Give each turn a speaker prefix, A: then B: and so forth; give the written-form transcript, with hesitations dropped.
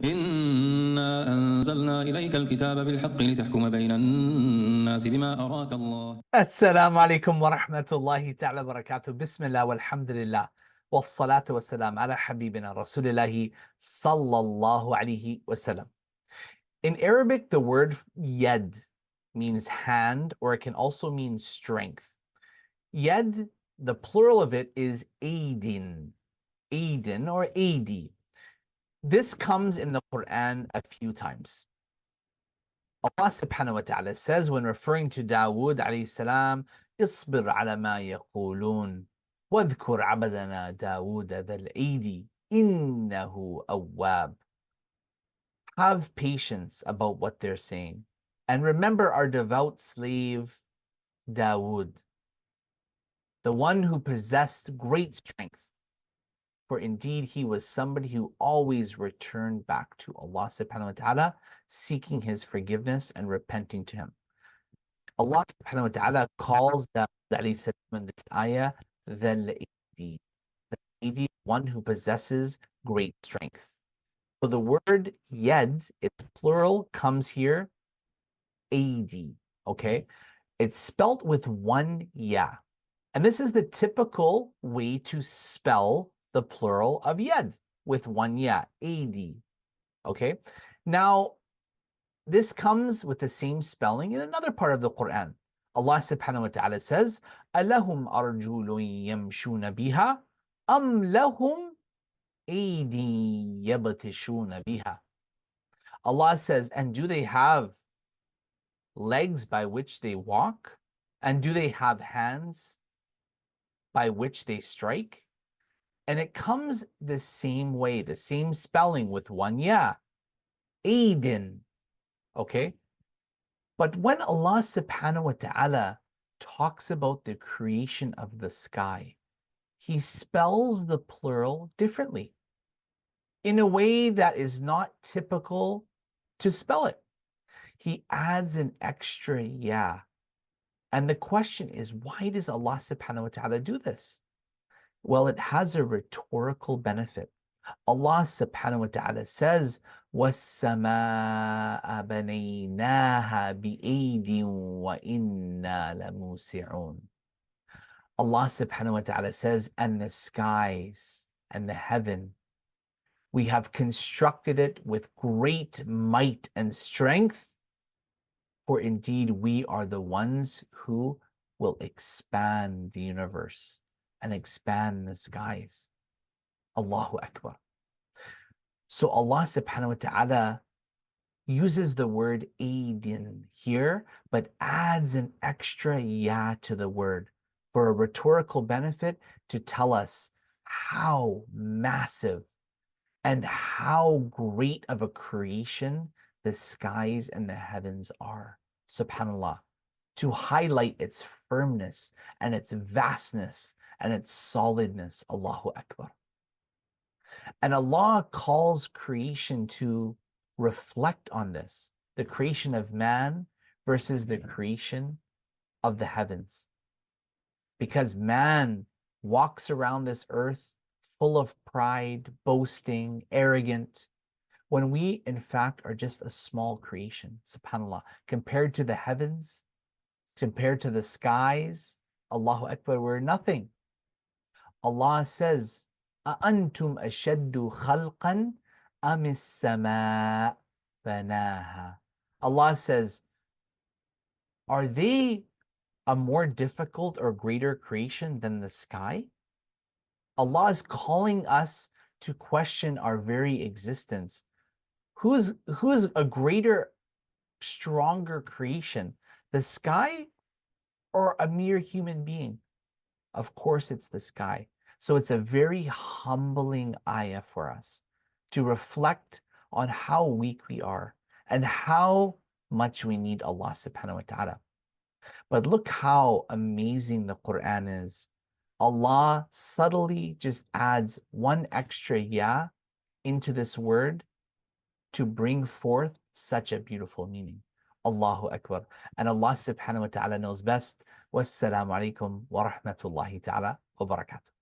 A: إنا أنزلنا إليك الكتاب بالحق لتحكم بين الناس بما أراك الله.
B: Assalamu alaikum wa rahmatullahi ta'ala wa barakatuh. Bismillah walhamdulillah. Wassalatu wassalam ala habibina Rasulillahi sallallahu alayhi wasallam. In Arabic, the word yad means hand, or it can also mean strength. Yad, the plural of it is aidin, aidin or aidi. This comes in the Qur'an a few times. Allah subhanahu wa ta'ala says when referring to Dawood alayhi salam, اصبر على ما يقولون واذكر عبدنا داود ذا الأيدي إنه أواب. Have patience about what they're saying and remember our devout slave Dawood, the one who possessed great strength. For indeed he was somebody who always returned back to Allah subhanahu wa ta'ala, seeking his forgiveness and repenting to him. Allah subhanahu wa ta'ala calls Dawood alayhi salam in this ayah the Aidi, one who possesses great strength. So the word yed, its plural, comes here, Aidi, okay? It's spelt with one ya. And this is the typical way to spell the plural of yed, with one ya, Aidi, okay? Now, this comes with the same spelling in another part of the Quran. Allah subhanahu wa ta'ala says, أَلَهُمْ أَرْجُلٌ يَمْشُونَ بِهَا أَمْ لَهُمْ أَيْدِي يَبْطِشُونَ بِهَا. Allah says, and do they have legs by which they walk? And do they have hands by which they strike? And it comes the same way, the same spelling with one ya, Aidin, okay? But when Allah subhanahu wa ta'ala talks about the creation of the sky, he spells the plural differently in a way that is not typical to spell it. He adds an extra ya. And the question is, why does Allah subhanahu wa ta'ala do this? Well, it has a rhetorical benefit. Allah subhanahu wa ta'ala says, وَالسَّمَاءَ بَنَيْنَاهَا بِأَيْدٍ وَإِنَّا لَمُوسِعُونَ. Allah subhanahu wa ta'ala says, and the skies and the heaven, we have constructed it with great might and strength, for indeed we are the ones who will expand the universe and expand the skies. Allahu Akbar. So Allah subhanahu wa ta'ala uses the word aidin here, but adds an extra ya to the word for a rhetorical benefit to tell us how massive and how great of a creation the skies and the heavens are. Subhanallah. To highlight its firmness and its vastness and its solidness. Allahu Akbar. And Allah calls creation to reflect on this, the creation of man versus the creation of the heavens. Because man walks around this earth full of pride, boasting, arrogant, when we in fact are just a small creation, subhanAllah, compared to the heavens, compared to the skies. Allahu Akbar, we're nothing. Allah says, أَأَنْتُمْ أَشَدُّ خَلْقًا أَمِ السَّمَاءُ بَنَاهَا. Allah says, are they a more difficult or greater creation than the sky? Allah is calling us to question our very existence. Who's a greater, stronger creation, the sky or a mere human being? Of course, it's the sky. So it's a very humbling ayah for us to reflect on how weak we are and how much we need Allah subhanahu wa ta'ala. But look how amazing the Quran is. Allah subtly just adds one extra ya into this word to bring forth such a beautiful meaning. Allahu Akbar. And Allah subhanahu wa ta'ala knows best. Wassalamu alaikum wa rahmatullahi ta'ala wa barakatuh.